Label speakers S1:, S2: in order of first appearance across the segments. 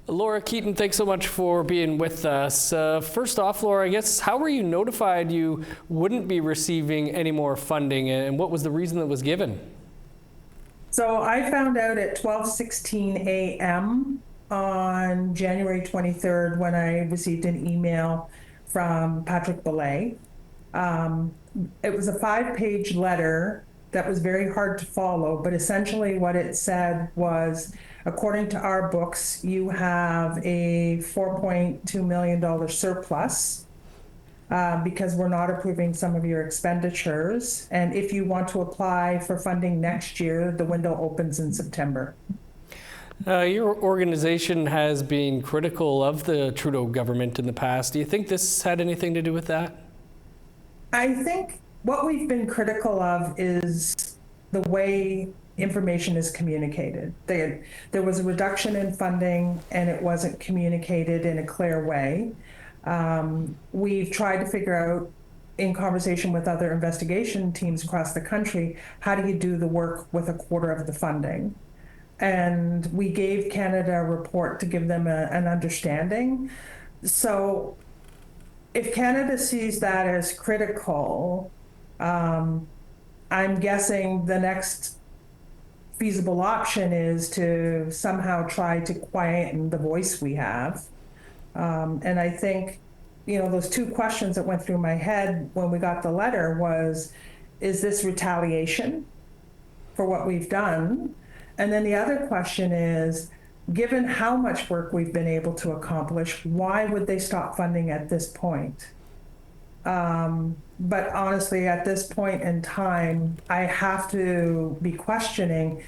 S1: Laura Keaton, thanks so much for being with us. First off, Laura, I guess, how were you notified you wouldn't be receiving any more funding, and what was the reason that was given?
S2: So I found out at 12:16 a.m. on January 23rd when I received an email from Patrick Belay. It was a 5-page letter that was very hard to follow, but essentially what it said was, according to our books, you have a $4.2 million surplus because we're not approving some of your expenditures. And if you want to apply for funding next year, the window opens in September.
S1: Your organization has been critical of the Trudeau government in the past. Do you think this had anything to do with that?
S2: I think what we've been critical of is the way information is communicated. There was a reduction in funding and it wasn't communicated in a clear way. We've tried to figure out, in conversation with other investigation teams across the country, how do you do the work with a quarter of the funding? And we gave Canada a report to give them an understanding. So if Canada sees that as critical, I'm guessing the next feasible option is to somehow try to quieten the voice we have. And I think, those two questions that went through my head when we got the letter was, is this retaliation for what we've done? And then the other question is, given how much work we've been able to accomplish, why would they stop funding at this point? But honestly, at this point in time, I have to be questioning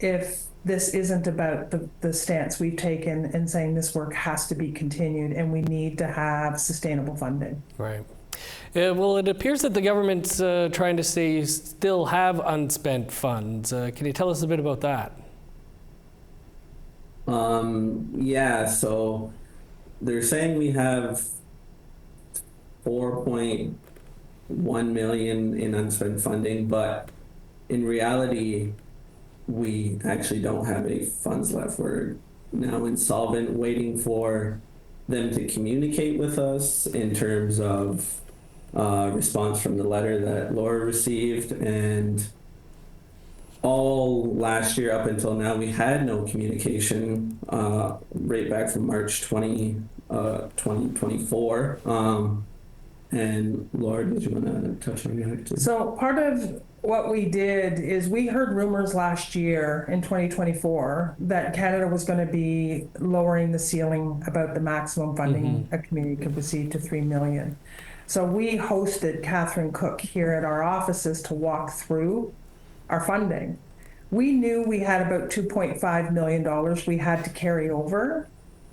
S2: if this isn't about the stance we've taken in saying this work has to be continued and we need to have sustainable funding.
S1: Right. Well, it appears that the government's trying to say you still have unspent funds. Can you tell us a bit about that?
S3: Yeah, so they're saying we have 4.1 million in unspent funding, but in reality, we actually don't have any funds left. We're now insolvent, waiting for them to communicate with us in terms of response from the letter that Laura received. And all last year up until now, we had no communication right back from March 2024. And Laura, did you want to touch on that too?
S2: So part of what we did is we heard rumors last year in 2024 that Canada was going to be lowering the ceiling about the maximum funding a community could receive to $3 million. So we hosted Catherine Cook here at our offices to walk through our funding. We knew we had about $2.5 million we had to carry over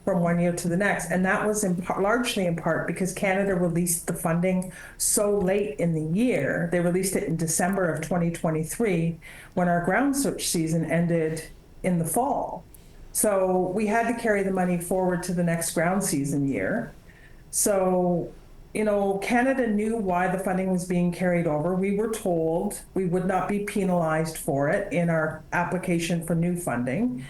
S2: from one year to the next. And that was largely in part because Canada released the funding so late in the year. They released it in December of 2023 when our ground search season ended in the fall. So we had to carry the money forward to the next ground season year. So, Canada knew why the funding was being carried over. We were told we would not be penalized for it in our application for new funding.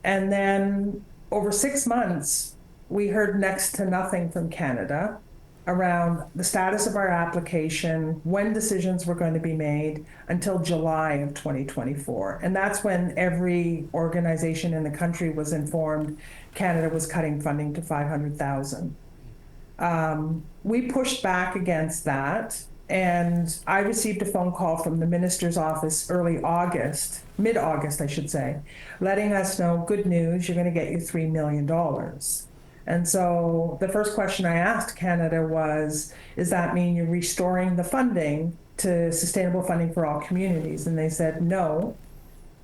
S2: And then over 6 months, we heard next to nothing from Canada around the status of our application, when decisions were going to be made, until July of 2024. And that's when every organization in the country was informed Canada was cutting funding to $500,000. We pushed back against that, and I received a phone call from the minister's office mid-August, I should say, letting us know, good news, you're going to get your $3 million. And so the first question I asked Canada was, does that mean you're restoring the funding to sustainable funding for all communities? And they said, no,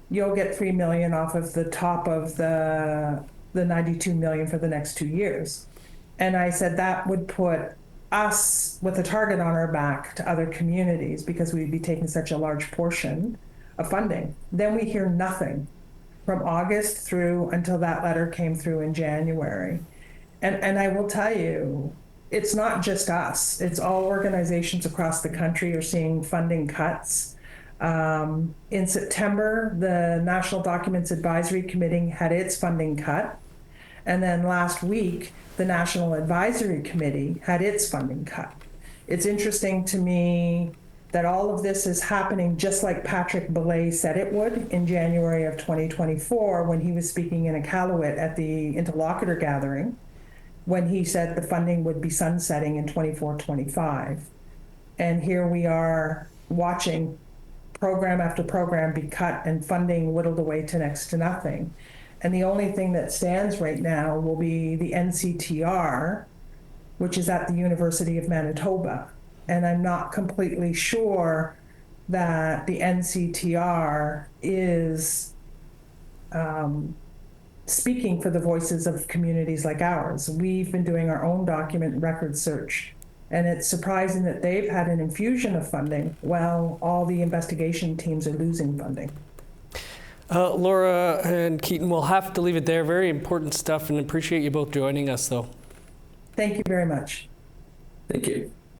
S2: you'll get $3 million off of the top of the $92 million for the next 2 years. And I said that would put us with a target on our back to other communities because we'd be taking such a large portion of funding. Then we hear nothing from August through until that letter came through in January. And I will tell you, it's not just us. It's all organizations across the country are seeing funding cuts. In September, the National Documents Advisory Committee had its funding cut. And then last week, the National Advisory Committee had its funding cut. It's interesting to me that all of this is happening just like Patrick Belay said it would in January of 2024 when he was speaking in Iqaluit at the interlocutor gathering, when he said the funding would be sunsetting in 24-25. And here we are watching program after program be cut and funding whittled away to next to nothing. And the only thing that stands right now will be the NCTR, which is at the University of Manitoba. And I'm not completely sure that the NCTR is speaking for the voices of communities like ours. We've been doing our own document record search, and it's surprising that they've had an infusion of funding while all the investigation teams are losing funding.
S1: Laura and Keaton, we'll have to leave it there. Very important stuff, and appreciate you both joining us, though.
S2: Thank you very much.
S3: Thank you.